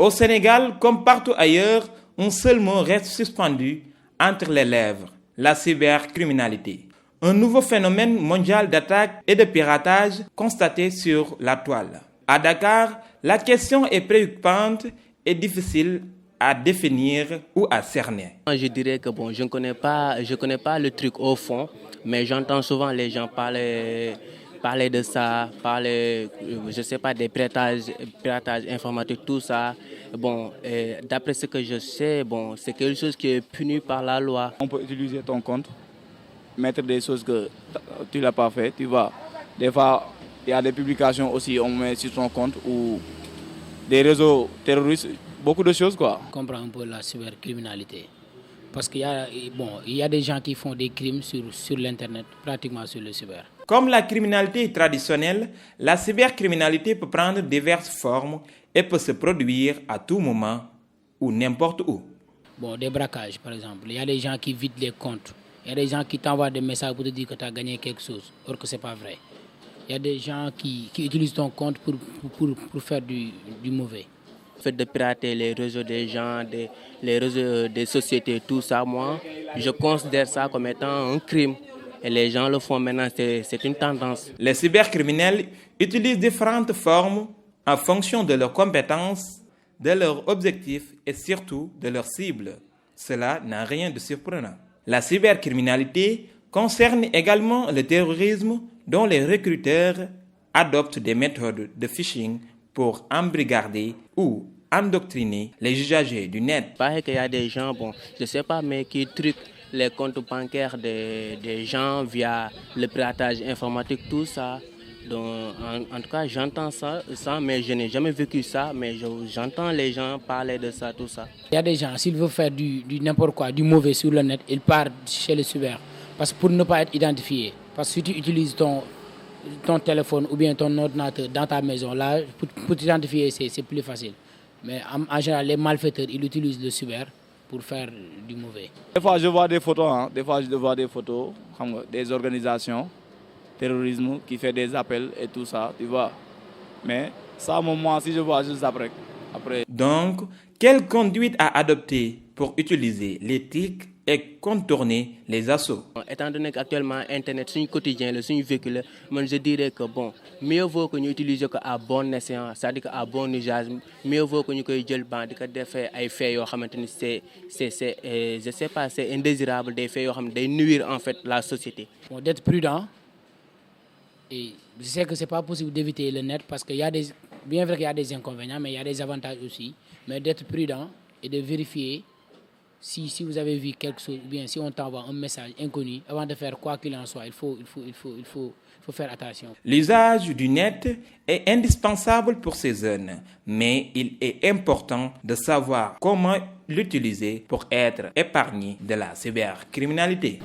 Au Sénégal, comme partout ailleurs, un seul mot reste suspendu entre les lèvres, la cybercriminalité. Un nouveau phénomène mondial d'attaque et de piratage constaté sur la toile. À Dakar, la question est préoccupante et difficile à définir ou à cerner. Je dirais que je ne connais pas le truc au fond, mais j'entends souvent les gens parler de ça, je sais pas, des piratages informatiques, tout ça. D'après ce que je sais, c'est quelque chose qui est puni par la loi. On peut utiliser ton compte, mettre des choses que tu l'as pas fait, tu vois. Des fois, il y a des publications aussi, on met sur ton compte ou des réseaux terroristes, beaucoup de choses quoi. Comprendre un peu la cybercriminalité. Parce qu'il y a des gens qui font des crimes sur l'internet, pratiquement sur le cyber. Comme la criminalité traditionnelle, la cybercriminalité peut prendre diverses formes et peut se produire à tout moment ou n'importe où. Des braquages par exemple. Il y a des gens qui vident les comptes. Il y a des gens qui t'envoient des messages pour te dire que tu as gagné quelque chose, alors que ce n'est pas vrai. Il y a des gens qui utilisent ton compte pour faire du mauvais. Le fait de pirater les réseaux des gens, les réseaux des sociétés, tout ça, moi, je considère ça comme étant un crime. Et les gens le font maintenant, c'est une tendance. Les cybercriminels utilisent différentes formes en fonction de leurs compétences, de leurs objectifs et surtout de leurs cibles. Cela n'a rien de surprenant. La cybercriminalité concerne également le terrorisme dont les recruteurs adoptent des méthodes de phishing pour embrigader ou endoctriner les usagers du net. Il paraît qu'il y a des gens, je ne sais pas, mais qui truquent les comptes bancaires des gens via le piratage informatique, tout ça. Donc, en tout cas, j'entends ça, mais je n'ai jamais vécu ça, mais j'entends les gens parler de ça, tout ça. Il y a des gens, s'ils veulent faire du n'importe quoi, du mauvais sur le net, ils partent chez le cyber. Parce que pour ne pas être identifié. Parce que si tu utilises ton téléphone ou bien ton ordinateur dans ta maison, là, pour t'identifier, c'est plus facile. Mais en général, les malfaiteurs, ils utilisent le cyber pour faire du mauvais. Des fois, je vois des photos, des organisations, terrorisme qui fait des appels et tout ça, tu vois. Mais ça, moi, si je vois juste après. Donc, quelle conduite à adopter pour utiliser l'éthique et contourner les assauts? Étant donné qu'actuellement Internet, c'est un quotidien, c'est un véhicule, je dirais que mieux vaut que nous utilisions à bon escient, c'est-à-dire à bon usage, mieux vaut que nous utilisions des faits à effet, je sais pas, c'est indésirable, des faits qui nuire en fait la société. D'être prudent, et je sais que ce n'est pas possible d'éviter le net parce qu'il y a bien vrai qu'il y a des inconvénients, mais il y a des avantages aussi, mais d'être prudent et de vérifier si vous avez vu quelque chose, ou bien si on t'envoie un message inconnu, avant de faire quoi qu'il en soit, il faut faire attention. L'usage du net est indispensable pour ces jeunes, mais il est important de savoir comment l'utiliser pour être épargné de la cybercriminalité.